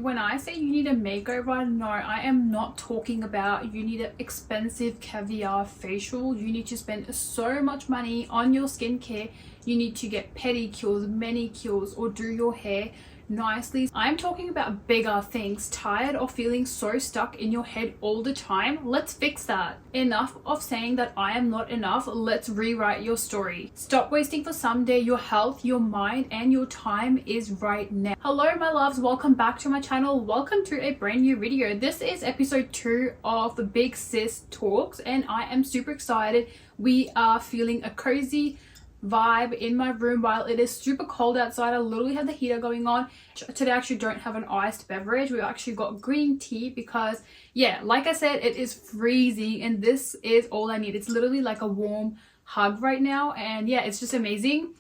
When I say you need a makeover, no, I am not talking about you need an expensive caviar facial. You need to spend so much money on your skincare. You need to get pedicures, manicures, or do your hair nicely. I'm talking about bigger things. Tired of feeling so stuck in your head all the time? Let's fix that. Enough of saying that I am not enough. Let's rewrite your story. Stop wasting for someday. Your health, your mind, and your time is right now. Hello my loves, welcome back to my channel. Welcome to a brand new video. This is episode 2 of the Big Sis Talks and I am super excited. We are feeling a cozy vibe in my room while it is super cold outside. I literally have the heater going on. Today I actually don't have an iced beverage. We actually got green tea because, yeah, like I said, it is freezing and this is all I need. It's literally like a warm hug right now and yeah, it's just amazing.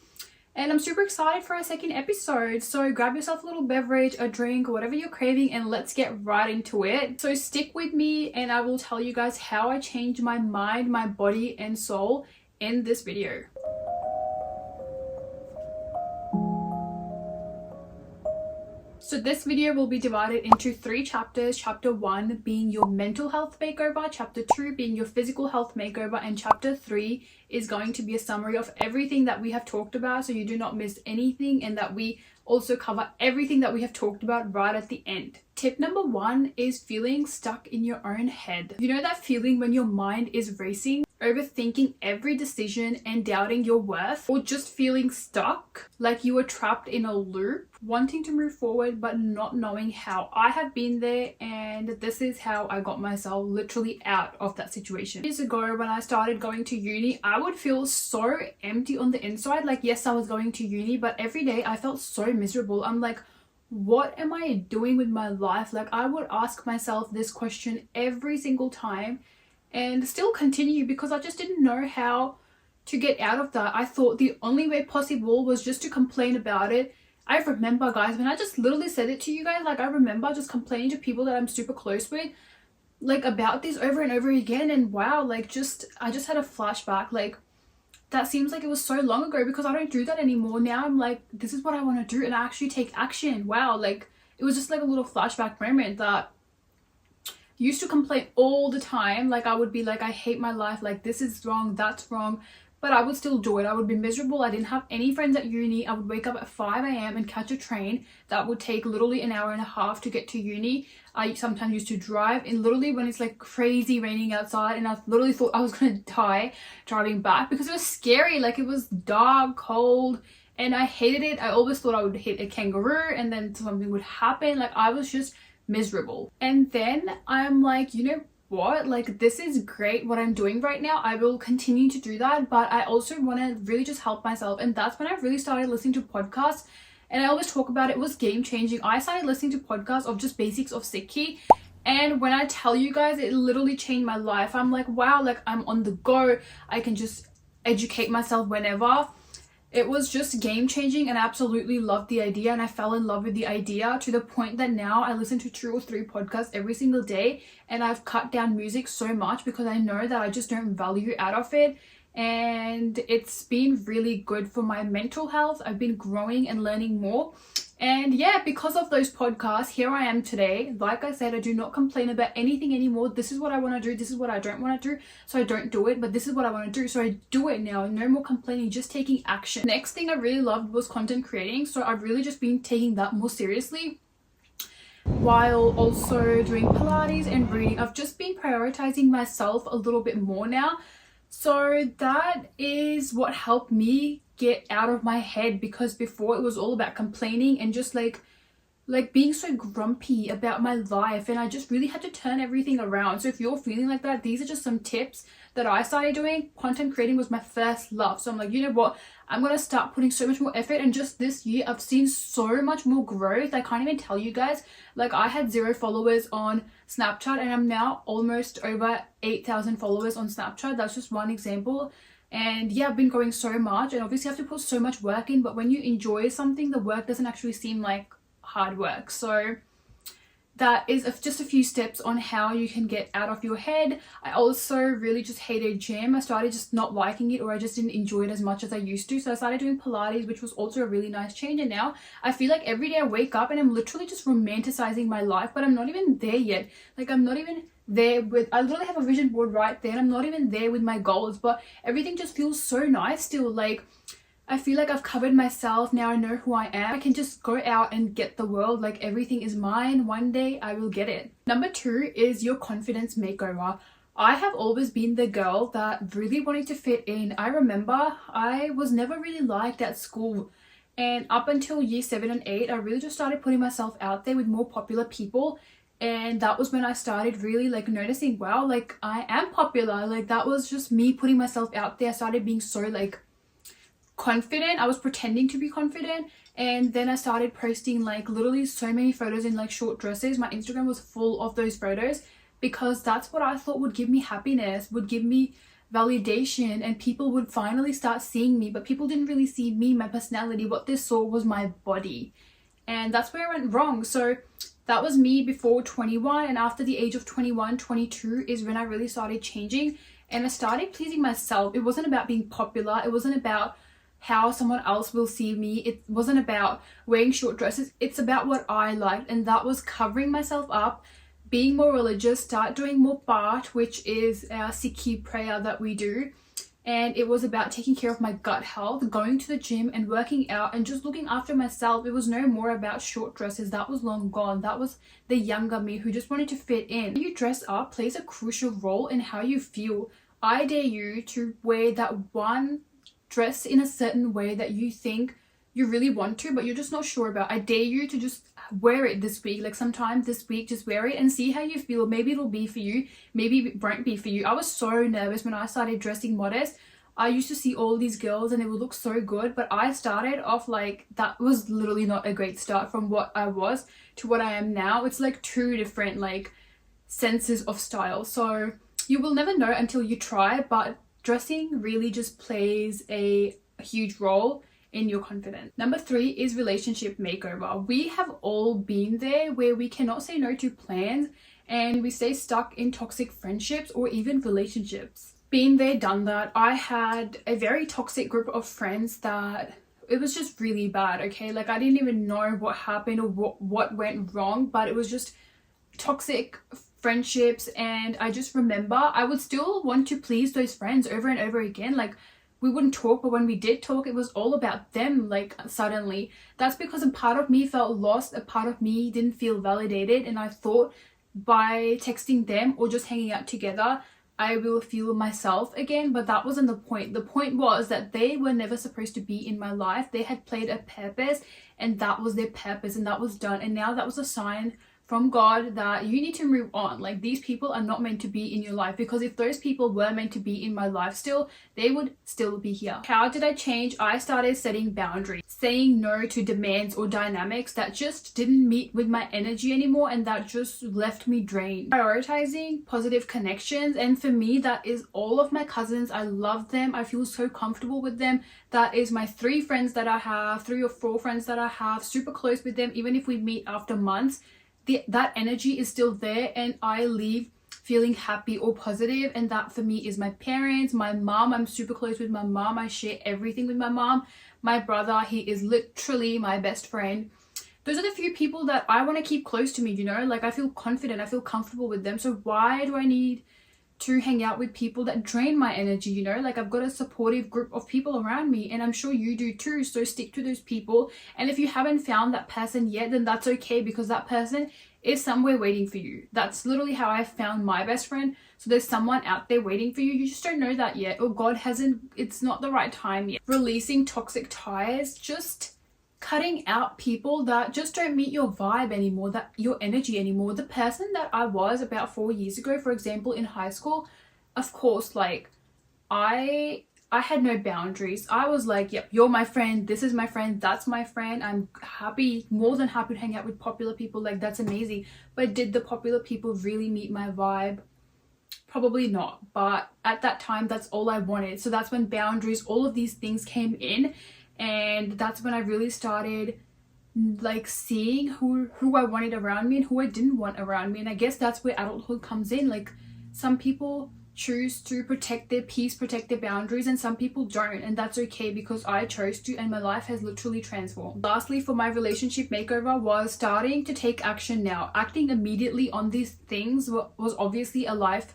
And I'm super excited for our second episode. So grab yourself a little beverage, a drink, whatever you're craving, and let's get right into it. So stick with me and I will tell you guys how I changed my mind, my body, and soul in this video. So this video will be divided into 3 chapters. Chapter 1 being your mental health makeover, chapter 2 being your physical health makeover, and chapter 3 is going to be a summary of everything that we have talked about so you do not miss anything and that we also cover everything that we have talked about right at the end. Tip number 1 is feeling stuck in your own head. You know that feeling when your mind is racing, overthinking every decision and doubting your worth, or just feeling stuck, like you were trapped in a loop, wanting to move forward but not knowing how. I have been there and this is how I got myself literally out of that situation. Years ago when I started going to uni, I would feel so empty on the inside. Like, yes, I was going to uni, but every day I felt so miserable. I'm like, what am I doing with my life? Like, I would ask myself this question every single time and still continue because I just didn't know how to get out of that. I thought the only way possible was just to complain about it. I remember, guys, when I just literally said it to you guys, like I remember just complaining to people that I'm super close with, like about this over and over again. And wow, like I just had a flashback. Like that seems like it was so long ago because I don't do that anymore. Now I'm like, this is what I want to do and I actually take action. Wow, like it was just like a little flashback moment that used to complain all the time. Like I would be like, I hate my life, like this is wrong, that's wrong, but I would still do it. I would be miserable. I didn't have any friends at uni. I would wake up at 5 a.m. and catch a train that would take literally an hour and a half to get to uni. I sometimes used to drive, and literally when it's like crazy raining outside and I literally thought I was gonna die driving back because it was scary. Like it was dark, cold, and I hated it. I always thought I would hit a kangaroo and then something would happen. Like I was just miserable. And then I'm like, you know what, like this is great what I'm doing right now. I will continue to do that, but I also want to really just help myself. And that's when I really started listening to podcasts, and I always talk about it was game changing. I started listening to podcasts of just basics of Sikhi, and when I tell you guys, it literally changed my life. I'm like, wow, like I'm on the go. I can just educate myself whenever. It was just game changing and I absolutely loved the idea, and I fell in love with the idea to the point that now I listen to 2 or 3 podcasts every single day, and I've cut down music so much because I know that I just don't value out of it, and it's been really good for my mental health. I've been growing and learning more. And yeah, because of those podcasts, here I am today. Like I said, I do not complain about anything anymore. This is what I want to do. This is what I don't want to do. So I don't do it. But this is what I want to do. So I do it now. No more complaining, just taking action. Next thing I really loved was content creating. So I've really just been taking that more seriously, while also doing Pilates and reading. I've just been prioritizing myself a little bit more now. So that is what helped me get out of my head, because before it was all about complaining and just like being so grumpy about my life, and I just really had to turn everything around. So if you're feeling like that, these are just some tips that I started doing. Content creating was my first love, so I'm like, you know what, I'm gonna start putting so much more effort. And just this year I've seen so much more growth. I can't even tell you guys. Like I had 0 followers on Snapchat and I'm now almost over 8,000 followers on Snapchat. That's just one example. And yeah, I've been growing so much, and obviously I have to put so much work in, but when you enjoy something, the work doesn't actually seem like hard work. So that is just a few steps on how you can get out of your head. I also really just hated gym. I started just not liking it, or I just didn't enjoy it as much as I used to. So I started doing Pilates, which was also a really nice change. And now I feel like every day I wake up and I'm literally just romanticizing my life, but I'm not even there yet. Like, I'm not even there with, I literally have a vision board right there and I'm not even there with my goals, but everything just feels so nice still. Like, I feel like I've covered myself. Now I know who I am. I can just go out and get the world. Like, everything is mine. One day I will get it. Number 2 is your confidence makeover. I have always been the girl that really wanted to fit in. I remember I was never really liked at school. And up until year 7 and 8, I really just started putting myself out there with more popular people. And that was when I started really like noticing, wow, like I am popular. Like, that was just me putting myself out there. I started being so like confident. I was pretending to be confident, and then I started posting like literally so many photos in like short dresses. My Instagram was full of those photos because that's what I thought would give me happiness, would give me validation, and people would finally start seeing me. But people didn't really see me, my personality. What they saw was my body, and that's where I went wrong. So that was me before 21, and after the age of 21, 22 is when I really started changing and I started pleasing myself. It wasn't about being popular. It wasn't about how someone else will see me. It wasn't about wearing short dresses. It's about what I liked, and that was covering myself up, being more religious, start doing more Path, which is our Sikhi prayer that we do. And it was about taking care of my gut health, going to the gym and working out and just looking after myself. It was no more about short dresses. That was long gone. That was the younger me who just wanted to fit in. How you dress up plays a crucial role in how you feel. I dare you to wear that one dress in a certain way that you think you really want to, but you're just not sure about. I dare you to just wear it this week. Like, sometime this week, just wear it and see how you feel. Maybe it'll be for you, maybe it won't be for you. I was so nervous when I started dressing modest. I used to see all these girls and it would look so good, but I started off like, that was literally not a great start from what I was to what I am now. It's like 2 different like senses of style. So you will never know until you try, but dressing really just plays a huge role in your confidence. Number 3 is relationship makeover. We have all been there where we cannot say no to plans and we stay stuck in toxic friendships or even relationships. Been there, done that. I had a very toxic group of friends that it was just really bad, okay? Like, I didn't even know what happened or what went wrong, but it was just toxic friendships. And I just remember I would still want to please those friends over and over again. Like, we wouldn't talk, but when we did talk, it was all about them. Like, suddenly that's because a part of me felt lost, a part of me didn't feel validated, and I thought by texting them or just hanging out together I will feel myself again. But that wasn't the point. The point was that they were never supposed to be in my life. They had played a purpose and that was their purpose and that was done. And now that was a sign from God that you need to move on. Like, these people are not meant to be in your life, because if those people were meant to be in my life still, they would still be here. How did I change? I started setting boundaries, saying no to demands or dynamics that just didn't meet with my energy anymore and that just left me drained. Prioritizing positive connections, and for me that is all of my cousins. I love them. I feel so comfortable with them. That is my 3 friends that I have, 3 or 4 friends that I have, super close with them. Even if we meet after months, that energy is still there and I leave feeling happy or positive. And that for me is my parents, my mom. I'm super close with my mom. I share everything with my mom. My brother, he is literally my best friend. Those are the few people that I want to keep close to me, you know? Like, I feel confident, I feel comfortable with them. So why do I need to hang out with people that drain my energy, you know? Like, I've got a supportive group of people around me, and I'm sure you do too. So stick to those people. And if you haven't found that person yet, then that's okay, because that person is somewhere waiting for you. That's literally how I found my best friend. So there's someone out there waiting for you. You just don't know that yet, or God hasn't, it's not the right time yet. Releasing toxic ties, just cutting out people that just don't meet your vibe anymore, that your energy anymore. The person that I was about 4 years ago, for example, in high school, of course, like, I had no boundaries. I was like, yep, you're my friend, this is my friend, that's my friend. I'm happy, more than happy to hang out with popular people. Like, that's amazing. But did the popular people really meet my vibe? Probably not. But at that time, that's all I wanted. So that's when boundaries, all of these things came in. And that's when I really started like seeing who I wanted around me and who I didn't want around me. And I guess that's where adulthood comes in. Like, some people choose to protect their peace, protect their boundaries, and some people don't, and that's okay, because I chose to, and my life has literally transformed. Lastly, for my relationship makeover was starting to take action now. Acting immediately on these things was obviously a life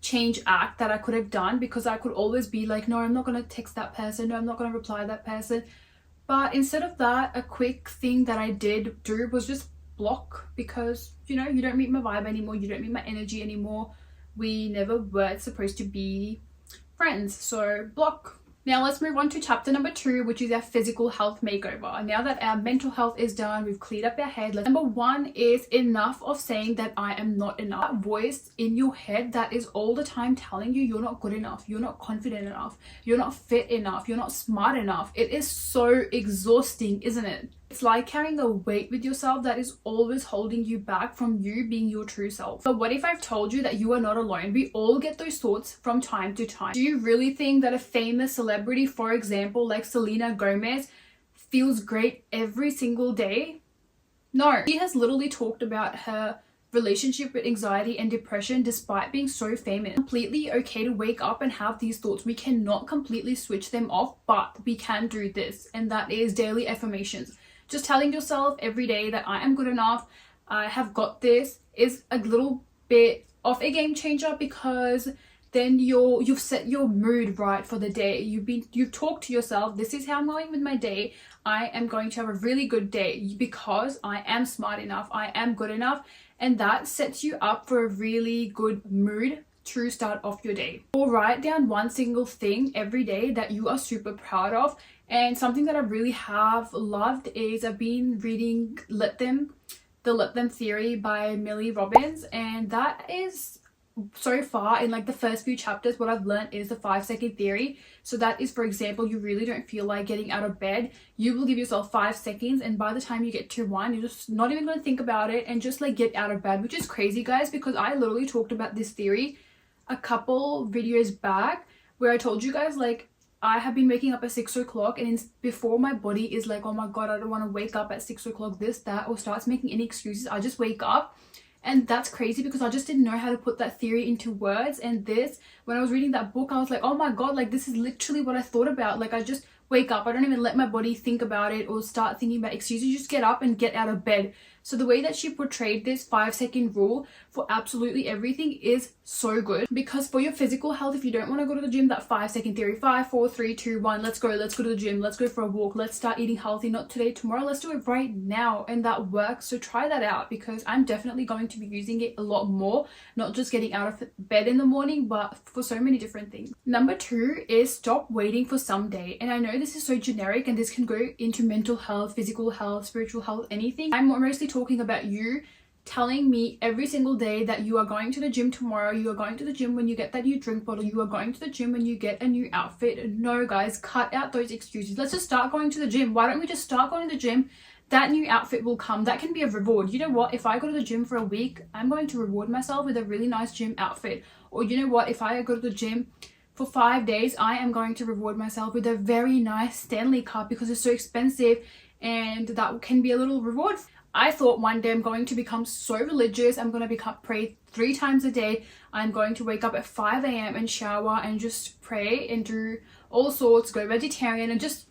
change act that I could have done, because I could always be like, no, I'm not going to text that person, no, I'm not going to reply that person. But instead of that, a quick thing that I did do was just block, because you know, you don't meet my vibe anymore, you don't meet my energy anymore, we never were supposed to be friends, so block. Now let's move on to chapter number 2, which is our physical health makeover. Now that our mental health is done, we've cleared up our head. Number 1 is enough of saying that I am not enough. That voice in your head that is all the time telling you you're not good enough, you're not confident enough, you're not fit enough, you're not smart enough. It is so exhausting, isn't it? It's like carrying a weight with yourself that is always holding you back from you being your true self. But what if I've told you that you are not alone? We all get those thoughts from time to time. Do you really think that a famous celebrity, for example, like Selena Gomez, feels great every single day? No. She has literally talked about her relationship with anxiety and depression despite being so famous. It's completely okay to wake up and have these thoughts. We cannot completely switch them off, but we can do this, and that is daily affirmations. Just telling yourself every day that I am good enough, I have got this, is a little bit of a game changer, because then you've set your mood right for the day. You've talked to yourself, this is how I'm going with my day. I am going to have a really good day because I am smart enough, I am good enough, and that sets you up for a really good mood to start off your day. Or write down one single thing every day that you are super proud of. And something that I really have loved is I've been reading the Let Them Theory by Millie Robbins, and that is, so far in like the first few chapters, what I've learned is the 5-second theory. So that is, for example, you really don't feel like getting out of bed, you will give yourself 5 seconds, and by the time you get to 1, you're just not even going to think about it and just like get out of bed, which is crazy, guys, because I literally talked about this theory a couple videos back where I told you guys, like, I have been waking up at 6 o'clock, and before my body is like, oh my god, I don't want to wake up at 6 o'clock, this, that, or starts making any excuses, I just wake up. And that's crazy, because I just didn't know how to put that theory into words. And when I was reading that book, I was like, oh my god, like, this is literally what I thought about. Like, I just wake up, I don't even let my body think about it or start thinking about excuses, you just get up and get out of bed. So the way that she portrayed this 5-second rule for absolutely everything is so good, because for your physical health, if you don't want to go to the gym, that 5-second theory, 5, 4, 3, 2, 1, let's go to the gym, let's go for a walk, let's start eating healthy, not today, tomorrow, let's do it right now. And that works. So try that out, because I'm definitely going to be using it a lot more, not just getting out of bed in the morning, but for so many different things. Number 2 is stop waiting for someday. And I know this is so generic, and this can go into mental health, physical health, spiritual health, anything. I'm mostly talking about you telling me every single day that you are going to the gym tomorrow, you are going to the gym when you get that new drink bottle, you are going to the gym when you get a new outfit. No, guys, cut out those excuses. Let's just start going to the gym. Why don't we just start going to the gym? That new outfit will come. That can be a reward. You know what? If I go to the gym for a week, I'm going to reward myself with a really nice gym outfit. Or you know what? If I go to the gym for 5 days, I am going to reward myself with a very nice Stanley Cup, because it's so expensive, and that can be a little reward. I thought one day I'm going to become so religious, I'm going to pray 3 times a day, I'm going to wake up at 5 a.m. and shower and just pray and do all sorts, go vegetarian and just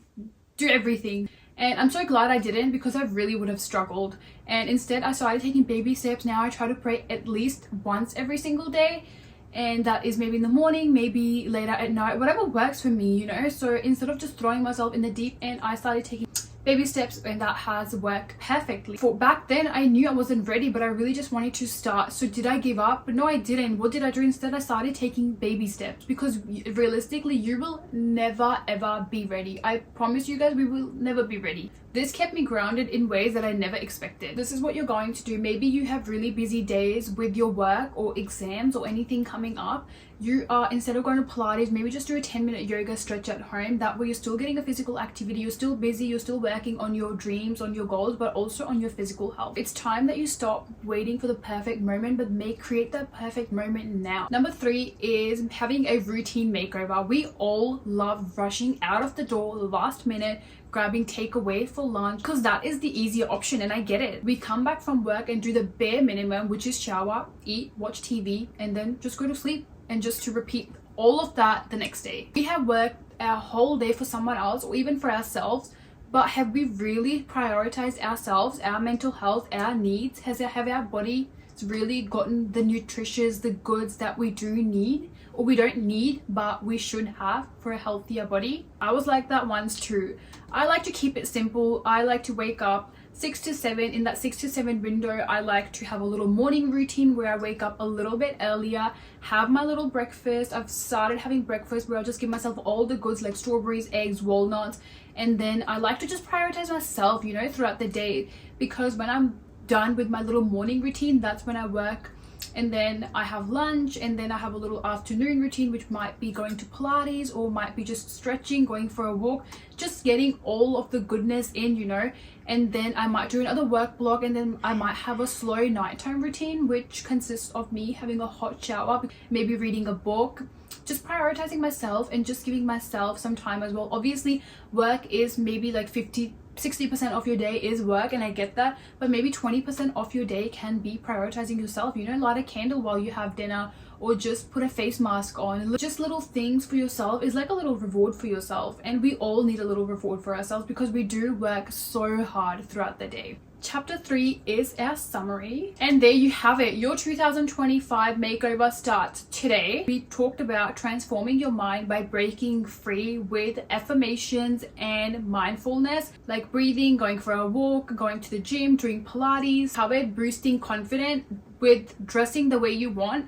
do everything. And I'm so glad I didn't, because I really would have struggled. And instead I started taking baby steps. Now I try to pray at least once every single day, and that is maybe in the morning, maybe later at night, whatever works for me, you know. So instead of just throwing myself in the deep end, I started taking baby steps, and that has worked perfectly. For back then, I knew I wasn't ready, but I really just wanted to start. So did I give up? No, I didn't. What did I do instead? I started taking baby steps, because realistically, you will never ever be ready. I promise you guys, we will never be ready. This kept me grounded in ways that I never expected. This is what you're going to do. Maybe you have really busy days with your work or exams or anything coming up. You are, instead of going to Pilates, maybe just do a 10-minute yoga stretch at home. That way you're still getting a physical activity, you're still busy, you're still working on your dreams, on your goals, but also on your physical health. It's time that you stop waiting for the perfect moment, but create that perfect moment now. Number 3 is having a routine makeover. We all love rushing out of the door last minute, grabbing takeaway for lunch, because that is the easier option, and I get it. We come back from work and do the bare minimum, which is shower, eat, watch TV, and then just go to sleep, and just to repeat all of that the next day. We have worked our whole day for someone else or even for ourselves, but have we really prioritized ourselves, our mental health, our needs? Have our body really gotten the nutritious, the goods that we do need, or we don't need but we should have for a healthier body? I was like that once too. I like to keep it simple. I like to wake up 6 to 7. In that 6 to 7 window, I like to have a little morning routine where I wake up a little bit earlier, have my little breakfast. I've started having breakfast where I'll just give myself all the goods like strawberries, eggs, walnuts, and then I like to just prioritize myself, you know, throughout the day, because when I'm done with my little morning routine, that's when I work, and then I have lunch, and then I have a little afternoon routine, which might be going to Pilates or might be just stretching, going for a walk, just getting all of the goodness in, you know. And then I might do another work block, and then I might have a slow nighttime routine, which consists of me having a hot shower, maybe reading a book, just prioritizing myself and just giving myself some time as well. Obviously, work is maybe like 60% of your day is work, and I get that, but maybe 20% of your day can be prioritizing yourself. You know, light a candle while you have dinner, or just put a face mask on. Just little things for yourself is like a little reward for yourself, and we all need a little reward for ourselves because we do work so hard throughout the day. Chapter 3 is our summary, and there you have it. Your 2025 makeover starts today. We talked about transforming your mind by breaking free with affirmations and mindfulness, like breathing, going for a walk, going to the gym, doing Pilates. Covered boosting confidence with dressing the way you want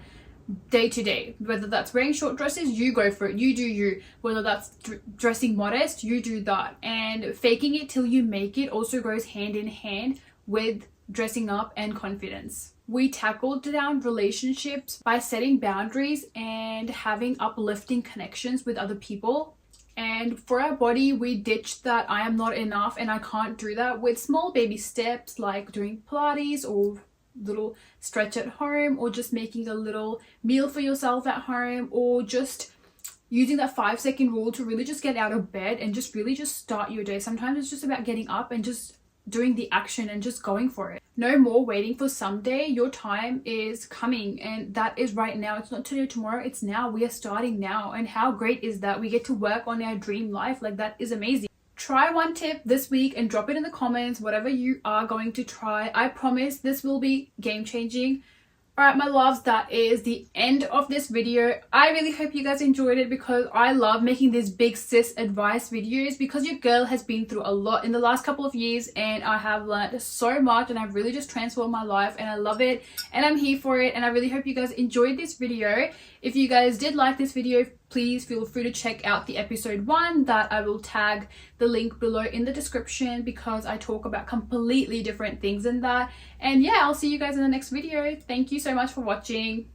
day to day. Whether that's wearing short dresses, you go for it, you do you. Whether that's dressing modest, you do that. And faking it till you make it also goes hand in hand with dressing up and confidence. We tackled down relationships by setting boundaries and having uplifting connections with other people. And for our body, we ditched that I am not enough and I can't do that with small baby steps, like doing Pilates or little stretch at home, or just making a little meal for yourself at home, or just using that 5-second rule to really just get out of bed and just really just start your day. Sometimes it's just about getting up and just doing the action and just going for it. No more waiting for someday. Your time is coming, and that is right now. It's not today or tomorrow, it's now. We are starting now, and how great is that? We get to work on our dream life. Like, that is amazing. Try one tip this week and drop it in the comments, whatever you are going to try. I promise this will be game changing. Alright, my loves, that is the end of this video. I really hope you guys enjoyed it, because I love making these big sis advice videos, because your girl has been through a lot in the last couple of years, and I have learned so much, and I've really just transformed my life, and I love it, and I'm here for it. And I really hope you guys enjoyed this video. If you guys did like this video, please feel free to check out the episode 1 that I will tag the link below in the description, because I talk about completely different things in that. And yeah, I'll see you guys in the next video. Thank you so much for watching.